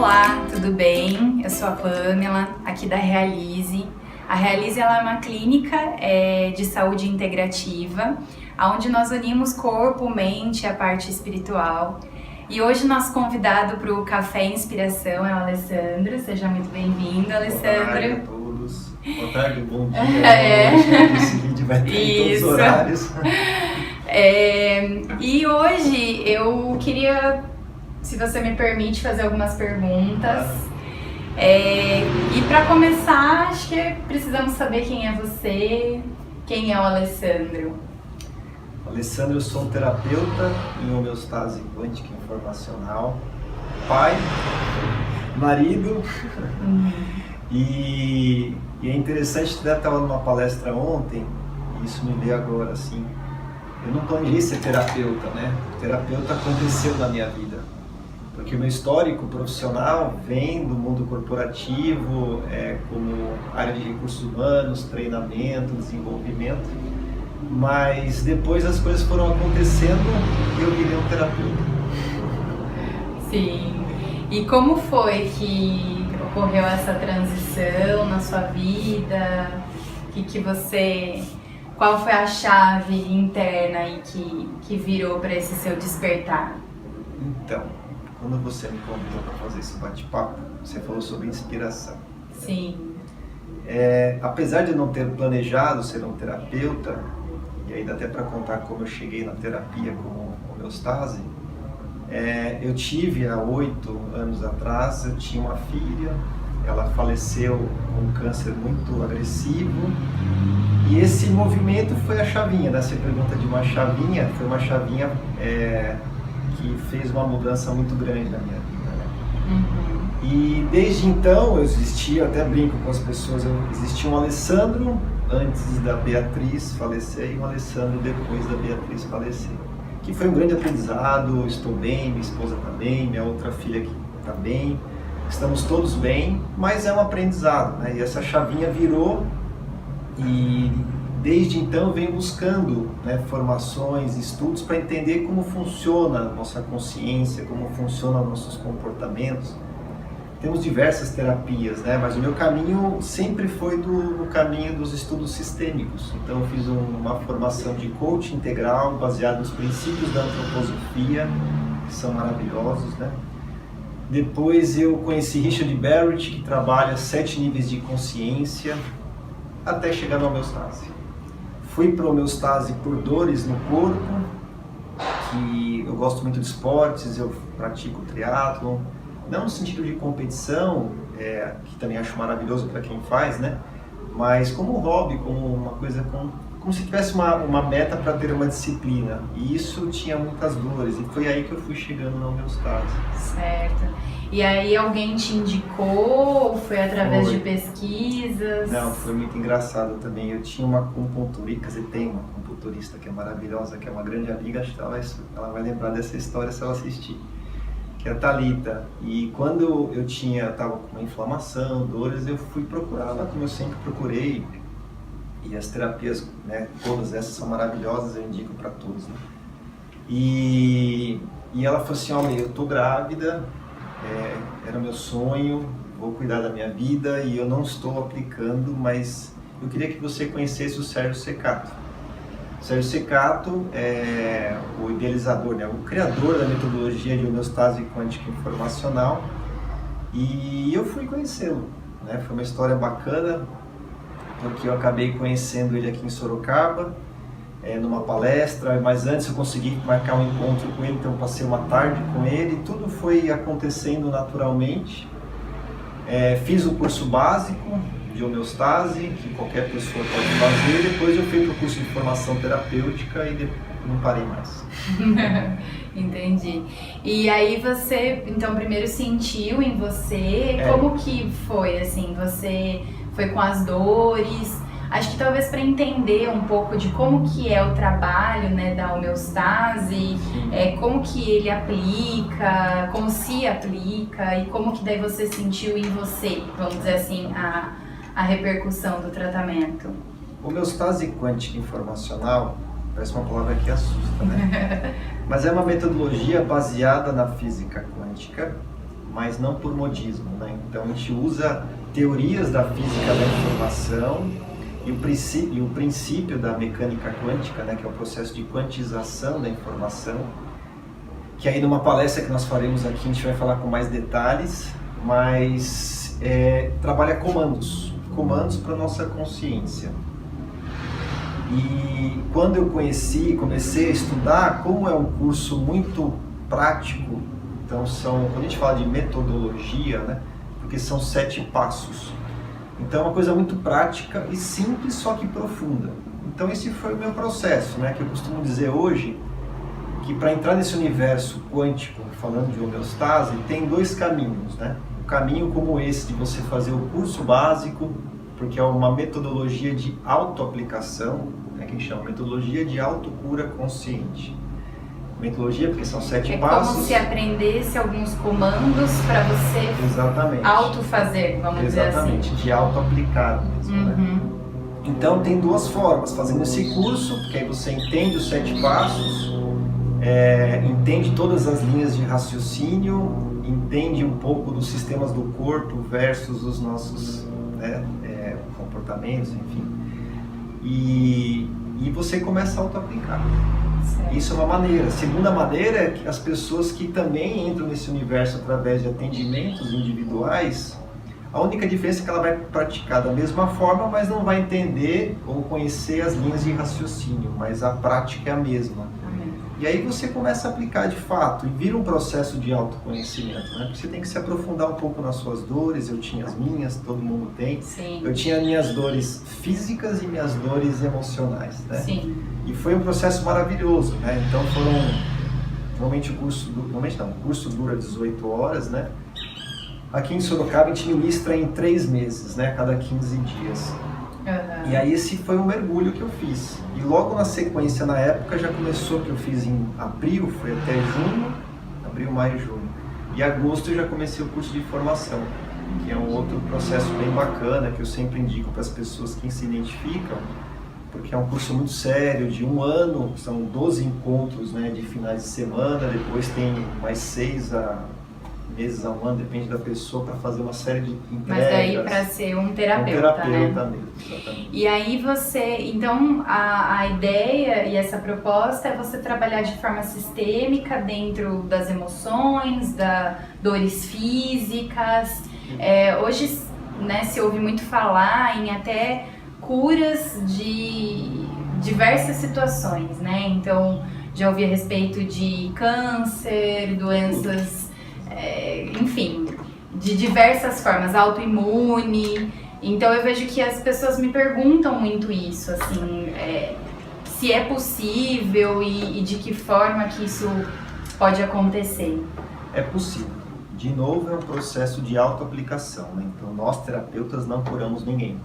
Olá, tudo bem? Eu sou a Pamela, aqui da Realize. A Realize ela é uma clínica de saúde integrativa, onde nós unimos corpo, mente e a parte espiritual. E hoje nosso convidado para o Café Inspiração é o Alessandro. Seja muito bem-vindo, Alessandro. Boa tarde a todos. Boa tarde, bom dia. Noite. Esse vídeo vai ter em todos os horários. E hoje eu queria, se você me permite, fazer algumas perguntas. E para começar, acho que precisamos saber quem é você, quem é o Alessandro. Alessandro, eu sou um terapeuta em homeostase quântica informacional, pai, marido. E é interessante, eu estava numa palestra ontem, e isso me veio agora, assim. Eu não planejei ser terapeuta, né? O terapeuta aconteceu na minha vida. Porque o meu histórico profissional vem do mundo corporativo, como área de recursos humanos, treinamento, desenvolvimento. Mas depois as coisas foram acontecendo e eu virei um terapeuta. Sim. E como foi que ocorreu essa transição na sua vida? Qual foi a chave interna aí que virou para esse seu despertar? Então, quando você me convidou para fazer esse bate-papo, você falou sobre inspiração. Sim. Apesar de eu não ter planejado ser um terapeuta, e aí dá até para contar como eu cheguei na terapia como homeostase, eu tive há 8 anos atrás, eu tinha uma filha, ela faleceu com um câncer muito agressivo, e esse movimento foi a chavinha, né? Você pergunta de uma chavinha, foi uma chavinha que fez uma mudança muito grande na minha vida, né? Uhum. E desde então eu até brinco com as pessoas, existia um Alessandro antes da Beatriz falecer e um Alessandro depois da Beatriz falecer, que foi um grande aprendizado. Estou bem, minha esposa está bem, minha outra filha aqui está bem, estamos todos bem, mas é um aprendizado, né? E essa chavinha virou e desde então eu venho buscando, né, formações, estudos para entender como funciona a nossa consciência, como funcionam nossos comportamentos. Temos diversas terapias, né, mas o meu caminho sempre foi no caminho dos estudos sistêmicos. Então eu fiz uma formação de coach integral baseada nos princípios da antroposofia, que são maravilhosos, né? Depois eu conheci Richard Barrett, que trabalha 7 níveis de consciência, até chegar na homeostase. Fui para a homeostase por dores no corpo, que eu gosto muito de esportes, eu pratico triatlon, não no sentido de competição, que também acho maravilhoso para quem faz, né? Mas como hobby, como uma coisa, como se tivesse uma meta para ter uma disciplina. E isso tinha muitas dores, e foi aí que eu fui chegando na homeostase. Certo. E aí alguém te indicou? Foi através de pesquisas? Não, foi muito engraçado também. Eu tinha uma acupunturista, quer dizer, tem uma acupunturista que é maravilhosa, que é uma grande amiga, acho que ela vai lembrar dessa história se ela assistir, que é a Thalita. E quando eu estava com uma inflamação, dores, eu fui procurá-la, como eu sempre procurei. E as terapias, né, todas essas são maravilhosas, eu indico para todos, né? E ela falou assim: olha, eu tô grávida, era meu sonho, vou cuidar da minha vida e eu não estou aplicando, mas eu queria que você conhecesse o Sérgio Secato. O Sérgio Secato é o idealizador, né, o criador da metodologia de homeostase quântica informacional, e eu fui conhecê-lo, né? Foi uma história bacana, porque eu acabei conhecendo ele aqui em Sorocaba, numa palestra, mas antes eu consegui marcar um encontro com ele, então eu passei uma tarde com ele, tudo foi acontecendo naturalmente. Fiz o curso básico de homeostase, que qualquer pessoa pode fazer, depois eu fui para o curso de formação terapêutica e não parei mais. Entendi. E aí você, então, primeiro sentiu em você, como que foi, assim, você foi com as dores? Acho que talvez para entender um pouco de como que é o trabalho, né, da homeostase, como que ele aplica, como se aplica e como que daí você sentiu em você, vamos dizer assim, a repercussão do tratamento. Homeostase quântica informacional parece uma palavra que assusta, né? Mas é uma metodologia baseada na física quântica, mas não por modismo, né? Então a gente usa teorias da física da informação e o princípio da mecânica quântica, né, que é o processo de quantização da informação, que aí numa palestra que nós faremos aqui a gente vai falar com mais detalhes, mas trabalha comandos para a nossa consciência. E quando eu comecei a estudar, como é um curso muito prático, então quando a gente fala de metodologia, né, porque são 7 passos, então é uma coisa muito prática e simples, só que profunda. Então esse foi o meu processo, né, que eu costumo dizer hoje, que para entrar nesse universo quântico, falando de homeostase, tem 2 caminhos, né? Um caminho como esse de você fazer o curso básico, porque é uma metodologia de autoaplicação, né, que a gente chama metodologia de autocura consciente. Metodologia porque são 7 passos. É como se aprendesse alguns comandos para você autofazer, vamos dizer assim. Exatamente, de autoaplicar mesmo, né? Então tem 2 formas, fazendo esse curso, porque aí você entende os 7 passos, entende todas as linhas de raciocínio, entende um pouco dos sistemas do corpo versus os nossos, né, comportamentos, enfim. E você começa a auto-aplicar. Isso é uma maneira. A segunda maneira é que as pessoas que também entram nesse universo através de atendimentos individuais, a única diferença é que ela vai praticar da mesma forma, mas não vai entender ou conhecer as linhas de raciocínio, mas a prática é a mesma. E aí você começa a aplicar de fato e vira um processo de autoconhecimento, né? Porque você tem que se aprofundar um pouco nas suas dores. Eu tinha as minhas, todo mundo tem. Sim. Eu tinha minhas dores físicas e minhas dores emocionais, né? Sim. E foi um processo maravilhoso, né? Então normalmente o curso dura 18 horas, né? Aqui em Sorocaba a gente ministra em 3 meses, né? A cada 15 dias. E aí esse foi um mergulho que eu fiz. E logo na sequência, na época, já começou, que eu fiz em abril, foi até junho, abril, maio e junho. E em agosto eu já comecei o curso de formação, que é um outro processo bem bacana, que eu sempre indico para as pessoas que se identificam, porque é um curso muito sério, de 1 ano, são 12 encontros, né, de finais de semana, depois tem mais 6 meses a 1 ano, depende da pessoa, para fazer uma série de entregas. Mas daí para ser um terapeuta, né? Mesmo, exatamente. E aí então a ideia e essa proposta é você trabalhar de forma sistêmica dentro das emoções, dores físicas. Hoje, né, se ouve muito falar em até curas de diversas situações, né? Então, já ouvi a respeito de câncer, doenças, enfim, de diversas formas, autoimune. Então, eu vejo que as pessoas me perguntam muito isso, assim, se é possível e de que forma que isso pode acontecer. É possível. De novo, é um processo de autoaplicação, né? Então, nós terapeutas não curamos ninguém.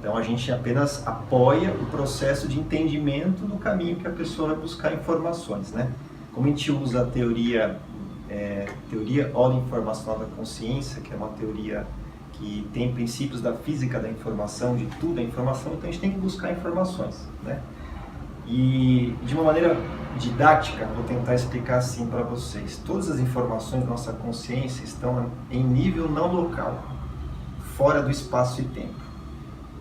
Então a gente apenas apoia o processo de entendimento do caminho que a pessoa vai buscar informações, né? Como a gente usa a teoria holoinformacional da consciência, que é uma teoria que tem princípios da física da informação, de tudo é informação, então a gente tem que buscar informações, né? E de uma maneira didática, vou tentar explicar assim para vocês. Todas as informações da nossa consciência estão em nível não local, fora do espaço e tempo.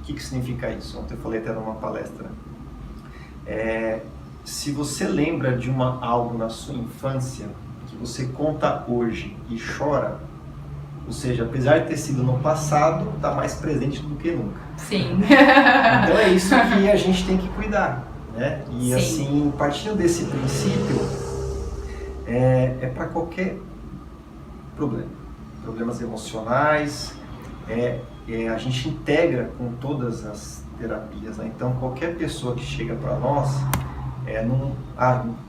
O que significa isso? Ontem eu falei até numa palestra. Se você lembra de algo na sua infância, que você conta hoje e chora, ou seja, apesar de ter sido no passado, está mais presente do que nunca. Sim. Então é isso que a gente tem que cuidar, né? E Sim. assim, partindo desse princípio, é para qualquer problema. Problemas emocionais, a gente integra com todas as terapias, né? Então qualquer pessoa que chega para nós,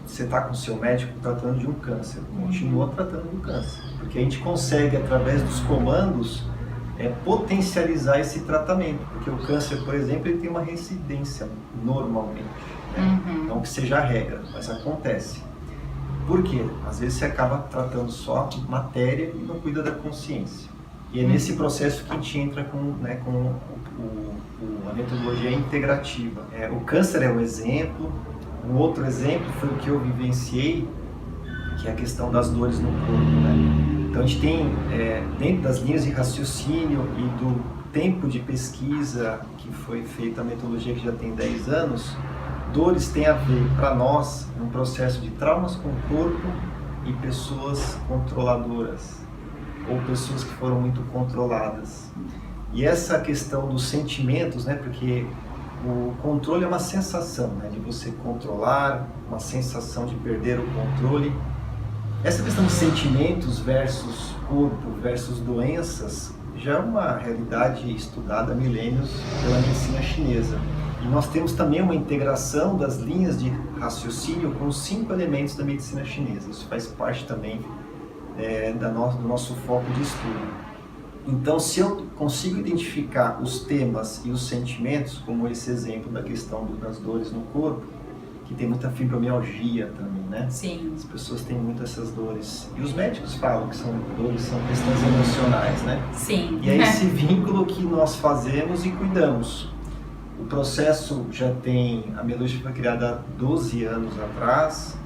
você está com o seu médico tratando de um câncer, continua tratando do câncer, porque a gente consegue, através dos comandos, potencializar esse tratamento, porque o câncer, por exemplo, ele tem uma reincidência normalmente, né? Não que seja a regra, mas acontece. Por quê? Às vezes você acaba tratando só a matéria e não cuida da consciência. E é nesse processo que a gente entra com a metodologia integrativa. O câncer é um exemplo. Um outro exemplo foi o que eu vivenciei, que é a questão das dores no corpo, né? Então a gente tem, dentro das linhas de raciocínio e do tempo de pesquisa que foi feita, a metodologia que já tem 10 anos, dores tem a ver, para nós, um processo de traumas com o corpo e pessoas controladoras, ou pessoas que foram muito controladas. E essa questão dos sentimentos, né, porque o controle é uma sensação, né, de você controlar, uma sensação de perder o controle. Essa questão de sentimentos versus corpo versus doenças já é uma realidade estudada há milênios pela medicina chinesa. E nós temos também uma integração das linhas de raciocínio com os 5 elementos da medicina chinesa. Isso faz parte também do nosso foco de estudo. Então, se eu consigo identificar os temas e os sentimentos, como esse exemplo da questão das dores no corpo, que tem muita fibromialgia também, né? Sim. As pessoas têm muito essas dores. E os médicos falam que são dores, são questões emocionais, né? Sim. E é esse vínculo que nós fazemos e cuidamos. O processo já tem, a Melogia foi criada há 12 anos atrás.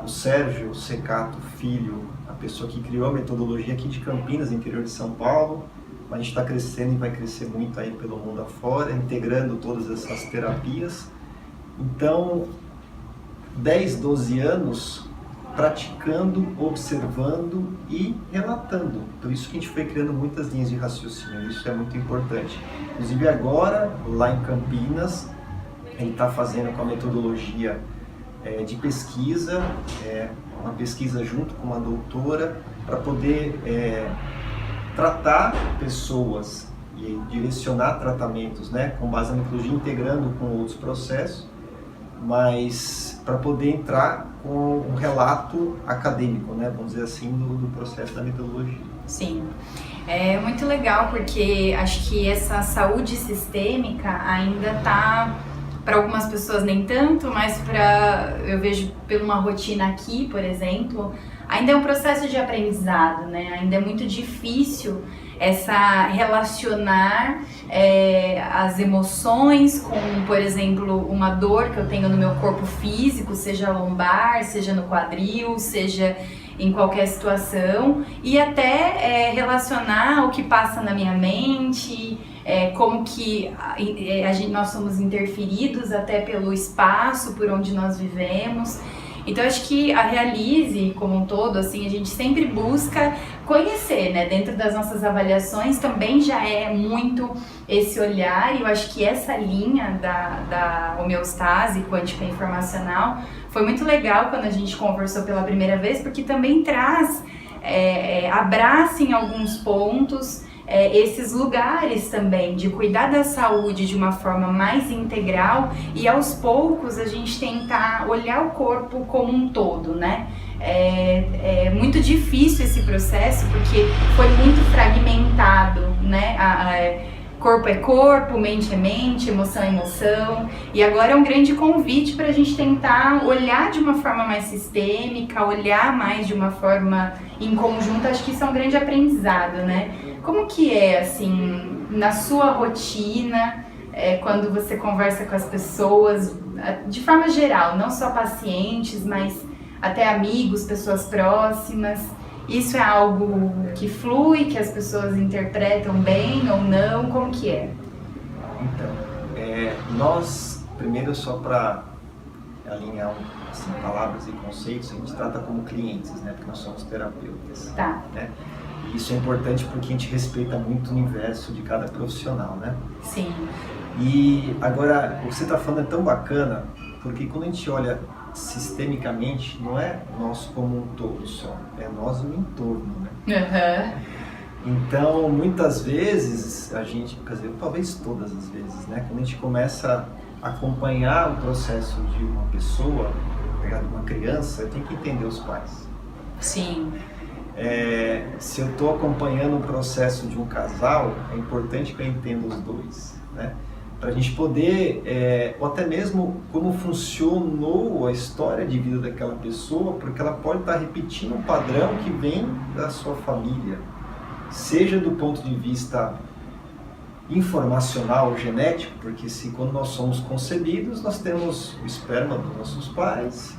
O Sérgio Secato Filho, a pessoa que criou a metodologia aqui de Campinas, interior de São Paulo, mas a gente está crescendo e vai crescer muito aí pelo mundo afora, integrando todas essas terapias. Então, 10, 12 anos praticando, observando e relatando. Por isso que a gente foi criando muitas linhas de raciocínio, isso é muito importante. Inclusive agora, lá em Campinas, ele está fazendo com a metodologia de pesquisa, uma pesquisa junto com uma doutora, para poder tratar pessoas e direcionar tratamentos, né, com base na metodologia, integrando com outros processos, mas para poder entrar com um relato acadêmico, né, vamos dizer assim, do processo da metodologia. Sim, é muito legal porque acho que essa saúde sistêmica ainda está, para algumas pessoas nem tanto, mas eu vejo por uma rotina aqui, por exemplo, ainda é um processo de aprendizado, né? Ainda é muito difícil relacionar as emoções com, por exemplo, uma dor que eu tenho no meu corpo físico, seja lombar, seja no quadril, seja em qualquer situação, e até relacionar o que passa na minha mente, como que nós somos interferidos até pelo espaço por onde nós vivemos. Então acho que a Realize como um todo, assim, a gente sempre busca conhecer, né? Dentro das nossas avaliações também já é muito esse olhar, e eu acho que essa linha da homeostase quântica informacional foi muito legal quando a gente conversou pela primeira vez, porque também traz, abraça em alguns pontos esses lugares também de cuidar da saúde de uma forma mais integral, e aos poucos a gente tentar olhar o corpo como um todo, né? É muito difícil esse processo porque foi muito fragmentado, né? Corpo é corpo, mente é mente, emoção é emoção, e agora é um grande convite para a gente tentar olhar de uma forma mais sistêmica, olhar mais de uma forma em conjunto. Acho que isso é um grande aprendizado, né? Como que é, assim, na sua rotina, quando você conversa com as pessoas, de forma geral, não só pacientes, mas até amigos, pessoas próximas? Isso é algo que flui, que as pessoas interpretam bem ou não? Como que é? Então, nós, primeiro, só para alinhar assim, palavras e conceitos, a gente trata como clientes, né? Porque nós somos terapeutas. Tá. Né? E isso é importante porque a gente respeita muito o universo de cada profissional, né? Sim. E agora, o que você está falando é tão bacana, porque quando a gente olha sistemicamente, não é nós como um todo só, é nós o entorno, né? Uhum. Então, muitas vezes, a gente, quer dizer, talvez todas as vezes, né? Quando a gente começa a acompanhar o processo de uma pessoa, pegar de uma criança, eu tenho que entender os pais. Sim. Se eu estou acompanhando o processo de um casal, é importante que eu entenda os dois, né? Para a gente poder, ou até mesmo como funcionou a história de vida daquela pessoa, porque ela pode estar repetindo um padrão que vem da sua família, seja do ponto de vista informacional, genético, porque quando nós somos concebidos, nós temos o esperma dos nossos pais,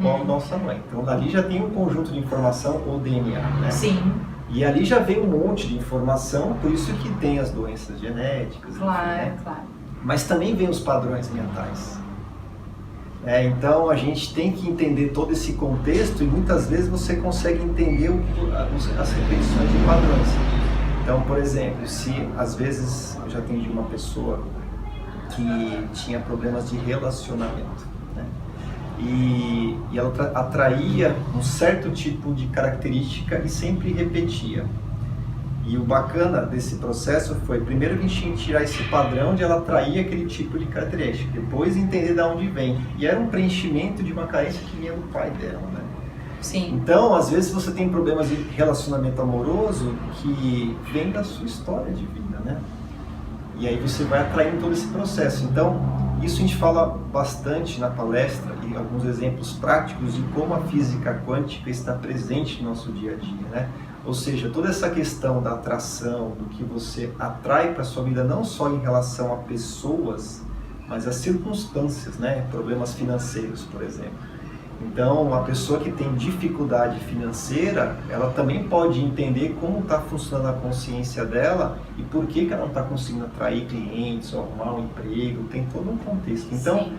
qual nossa mãe. Então ali já tem um conjunto de informação, o DNA, né? Sim. E ali já vem um monte de informação, por isso que tem as doenças genéticas. Claro, enfim, né? claro. Mas também vem os padrões mentais. Então a gente tem que entender todo esse contexto e muitas vezes você consegue entender as repetições de padrões. Então, por exemplo, se às vezes eu já atendi uma pessoa que tinha problemas de relacionamento, né? E ela atraía um certo tipo de característica e sempre repetia. E o bacana desse processo foi, primeiro a gente tinha que tirar esse padrão de ela atrair aquele tipo de característica, depois entender de onde vem. E era um preenchimento de uma carência que vinha do pai dela, né? Sim. Então, às vezes você tem problemas de relacionamento amoroso que vem da sua história de vida, né? E aí você vai atraindo todo esse processo. Então, isso a gente fala bastante na palestra e alguns exemplos práticos de como a física quântica está presente no nosso dia a dia, né? Ou seja, toda essa questão da atração, do que você atrai para a sua vida, não só em relação a pessoas, mas a circunstâncias, né? Problemas financeiros, por exemplo. Então, a pessoa que tem dificuldade financeira, ela também pode entender como está funcionando a consciência dela e por que ela não está conseguindo atrair clientes ou arrumar um emprego, tem todo um contexto. Então, sim,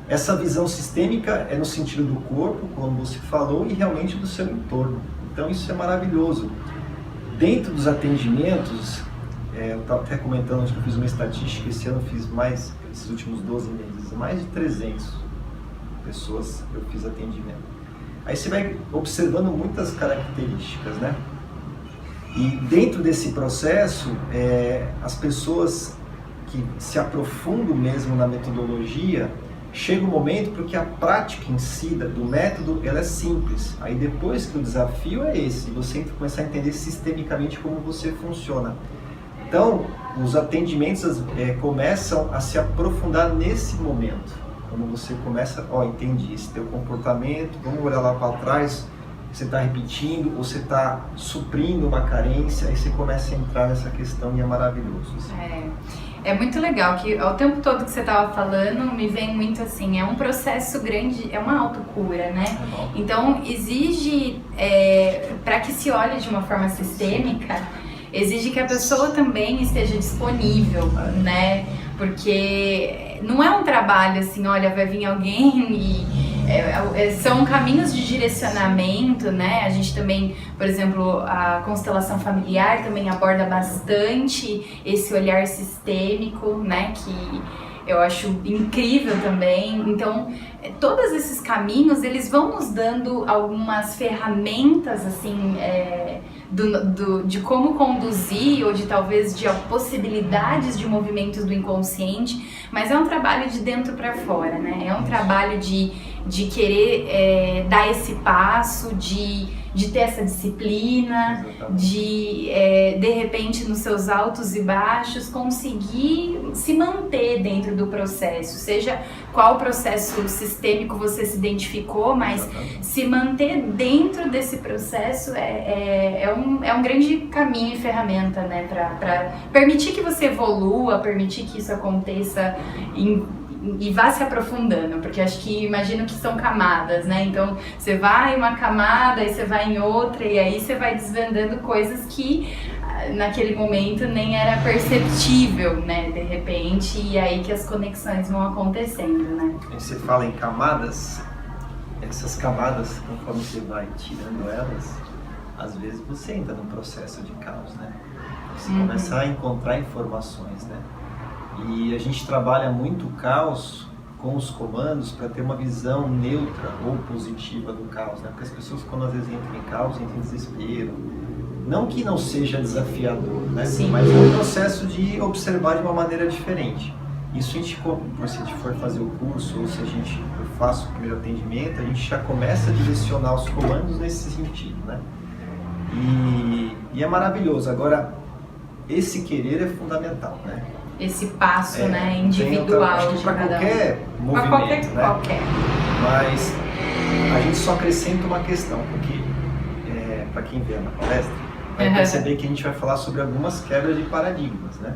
essa visão sistêmica é no sentido do corpo, como você falou, e realmente do seu entorno. Então, isso é maravilhoso. Dentro dos atendimentos, eu estava até comentando, acho que eu fiz uma estatística, esse ano eu fiz mais, esses últimos 12 meses, mais de 300 pessoas eu fiz atendimento. Aí você vai observando muitas características, né? E dentro desse processo, as pessoas que se aprofundam mesmo na metodologia, chega um momento porque a prática em si do método, ela é simples. Aí depois que o desafio é esse, você começar a entender sistemicamente como você funciona. Então, os atendimentos começam a se aprofundar nesse momento. Quando você começa, entendi, esse teu comportamento, vamos olhar lá para trás, você está repetindo ou você está suprindo uma carência, aí você começa a entrar nessa questão e é maravilhoso. Assim. É muito legal que ao tempo todo que você estava falando, me vem muito assim, é um processo grande, é uma autocura, né? Então, exige, para que se olhe de uma forma sistêmica, exige que a pessoa também esteja disponível, né? Porque não é um trabalho assim, olha, vai vir alguém e são caminhos de direcionamento, né? A gente também, por exemplo, a constelação familiar também aborda bastante esse olhar sistêmico, né? Que eu acho incrível também. Então, todos esses caminhos, eles vão nos dando algumas ferramentas, assim, de como conduzir ou de talvez de possibilidades de movimentos do inconsciente, mas é um trabalho de dentro para fora, né? É um trabalho de querer dar esse passo, de ter essa disciplina, de repente nos seus altos e baixos conseguir se manter dentro do processo, seja qual processo sistêmico você se identificou, mas se manter dentro desse processo é um grande caminho e ferramenta, né, para permitir que você evolua, permitir que isso aconteça e vá se aprofundando, porque acho que imagino que são camadas, né? Então você vai em uma camada, aí você vai em outra, e aí você vai desvendando coisas que naquele momento nem era perceptível, né? De repente, e aí que as conexões vão acontecendo, né? Você fala em camadas, essas camadas, conforme você vai tirando elas, às vezes você entra num processo de caos, né? Você começa a encontrar informações, né? E a gente trabalha muito o caos com os comandos para ter uma visão neutra ou positiva do caos, né? Porque as pessoas, quando às vezes entram em caos, entram em desespero. Não que não seja desafiador, né? Sim. Mas é um processo de observar de uma maneira diferente. Isso a gente, se a gente for fazer o curso ou se eu faço o primeiro atendimento, a gente já começa a direcionar os comandos nesse sentido, né? E é maravilhoso. Agora, esse querer é fundamental, né? Esse passo, né, individual acho que de para cada qualquer movimento, qualquer. Mas a gente só acrescenta uma questão, porque para quem vê na palestra, vai perceber que a gente vai falar sobre algumas quebras de paradigmas, né?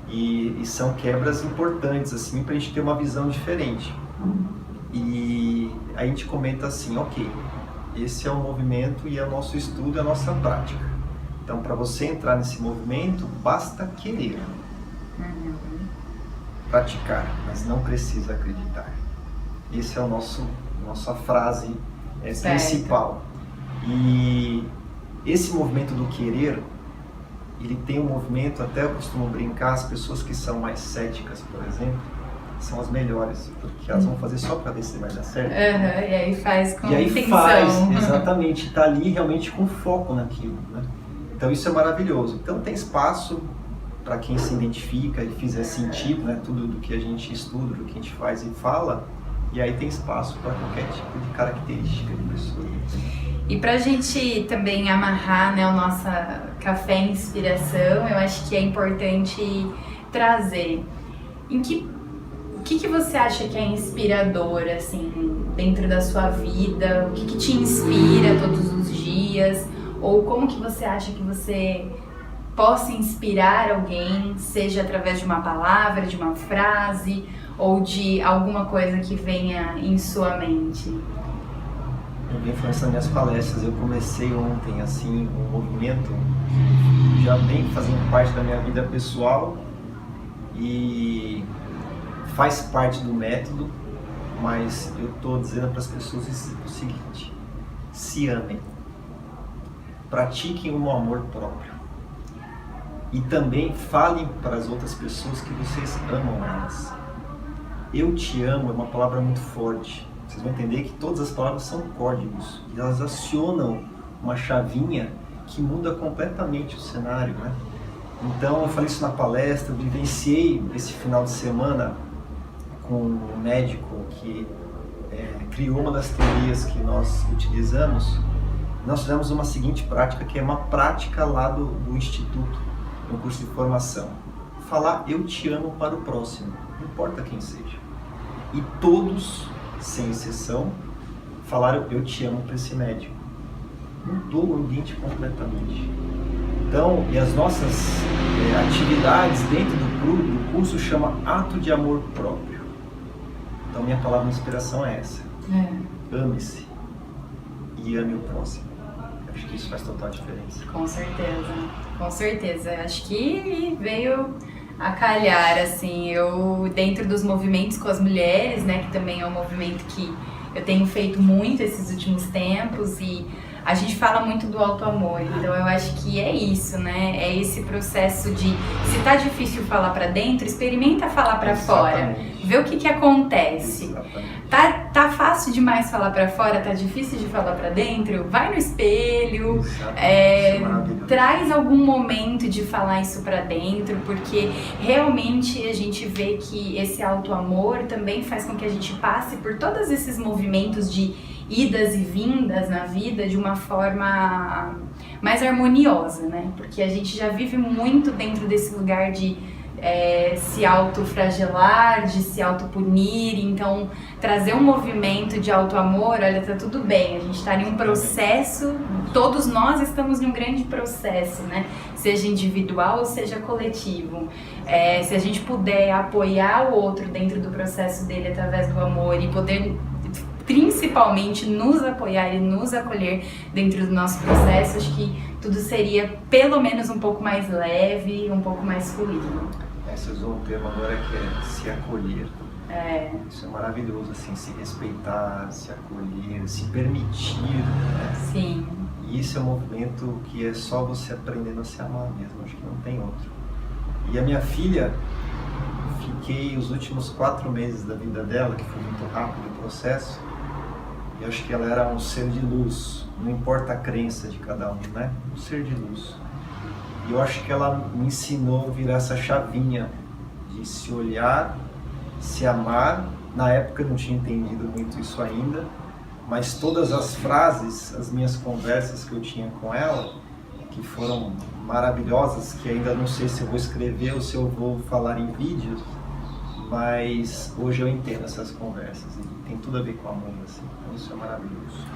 E são quebras importantes, assim, para a gente ter uma visão diferente. E a gente comenta assim, ok, esse é o movimento e é o nosso estudo, é a nossa prática. Então, para você entrar nesse movimento, basta querer praticar, mas não precisa acreditar. Esse é o nossa frase principal. E esse movimento do querer, ele tem um movimento, até eu costumo brincar, as pessoas que são mais céticas, por exemplo, são as melhores, porque elas vão fazer só para ver se vai dar certo. E aí faz com intenção. Faz, exatamente, tá ali realmente com foco naquilo, né? Então isso é maravilhoso. Então tem espaço para quem se identifica e fizer sentido, né? Tudo do que a gente estuda, do que a gente faz e fala, e aí tem espaço para qualquer tipo de característica de pessoa. E pra gente também amarrar, né, o nosso Café Inspiração, eu acho que é importante trazer o que você acha que é inspirador, assim, dentro da sua vida? O que te inspira todos os dias? Ou como que você acha que você possa inspirar alguém, seja através de uma palavra, de uma frase, ou de alguma coisa que venha em sua mente? Eu venho falando isso nas minhas palestras. Eu comecei ontem, assim, um movimento que já vem fazendo parte da minha vida pessoal e faz parte do método, mas eu estou dizendo para as pessoas o seguinte: se amem, pratiquem um amor próprio e também falem para as outras pessoas que vocês amam elas. Eu te amo é uma palavra muito forte. Vocês vão entender que todas as palavras são códigos e elas acionam uma chavinha que muda completamente o cenário, né? Então eu falei isso na palestra, vivenciei esse final de semana com um médico que criou uma das teorias que nós utilizamos. Nós fizemos uma seguinte prática, que é uma prática lá do Instituto, no curso de formação. Falar eu te amo para o próximo, não importa quem seja. E todos, sem exceção, falaram eu te amo para esse médico. Mudou o ambiente completamente. Então, e as nossas atividades dentro do curso chama Ato de Amor Próprio. Então, minha palavra de inspiração é essa. Ame-se e ame o próximo. Acho que isso faz total diferença. Com certeza, com certeza. Acho que veio a calhar, assim, eu dentro dos movimentos com as mulheres, né, que também é um movimento que eu tenho feito muito esses últimos tempos, e a gente fala muito do auto-amor, então eu acho que é isso, né, é esse processo de, se tá difícil falar pra dentro, experimenta falar pra fora, vê o que acontece. Tá fácil demais falar pra fora, tá difícil de falar pra dentro, vai no espelho, traz algum momento de falar isso pra dentro, porque realmente a gente vê que esse auto-amor também faz com que a gente passe por todos esses movimentos de idas e vindas na vida de uma forma mais harmoniosa, né? Porque a gente já vive muito dentro desse lugar de se autoflagelar, de se autopunir, então trazer um movimento de autoamor, olha, tá tudo bem, a gente está em um processo, todos nós estamos em um grande processo, né? Seja individual ou seja coletivo. Se a gente puder apoiar o outro dentro do processo dele através do amor e poder principalmente nos apoiar e nos acolher dentro do nosso processo, acho que tudo seria pelo menos um pouco mais leve, um pouco mais fluido. Você usou um termo agora que é se acolher. Isso é maravilhoso, assim, se respeitar, se acolher, se permitir, né? Sim. E isso é um movimento que é só você aprendendo a se amar mesmo, acho que não tem outro. E a minha filha, fiquei os últimos 4 meses da vida dela, que foi muito rápido o processo, e acho que ela era um ser de luz, não importa a crença de cada um, né? Um ser de luz. E eu acho que ela me ensinou a virar essa chavinha de se olhar, se amar. Na época eu não tinha entendido muito isso ainda, mas todas as frases, as minhas conversas que eu tinha com ela, que foram maravilhosas, que ainda não sei se eu vou escrever ou se eu vou falar em vídeos, mas hoje eu entendo essas conversas e tem tudo a ver com amor, assim, então isso é maravilhoso.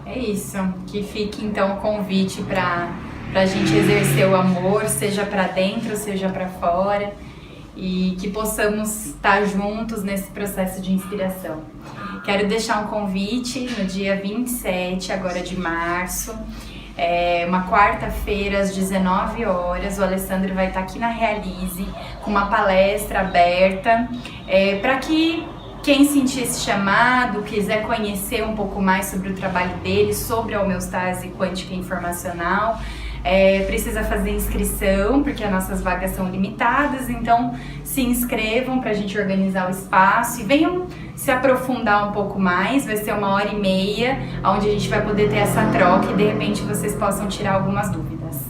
É isso, que fique então o convite para a gente exercer o amor, seja para dentro, seja para fora, e que possamos estar juntos nesse processo de inspiração. Quero deixar um convite no dia 27 agora de março, uma quarta-feira às 19 horas, o Alessandro vai estar aqui na Realize com uma palestra aberta para que quem sentir esse chamado, quiser conhecer um pouco mais sobre o trabalho dele, sobre a homeostase quântica informacional, precisa fazer inscrição, porque as nossas vagas são limitadas, então se inscrevam para a gente organizar o espaço e venham se aprofundar um pouco mais. Vai ser 1h30, onde a gente vai poder ter essa troca e de repente vocês possam tirar algumas dúvidas.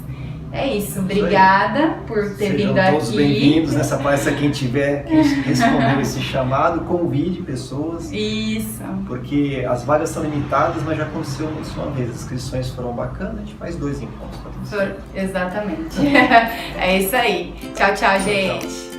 É isso, obrigada por ter vindo aqui. Sejam todos bem-vindos nessa palestra. Quem respondeu esse chamado, convide pessoas. Isso. Porque as vagas são limitadas, mas já aconteceu isso uma vez. As inscrições foram bacanas, a gente faz 2 encontros. Exatamente. É isso aí. Tchau, tchau, gente. Tchau.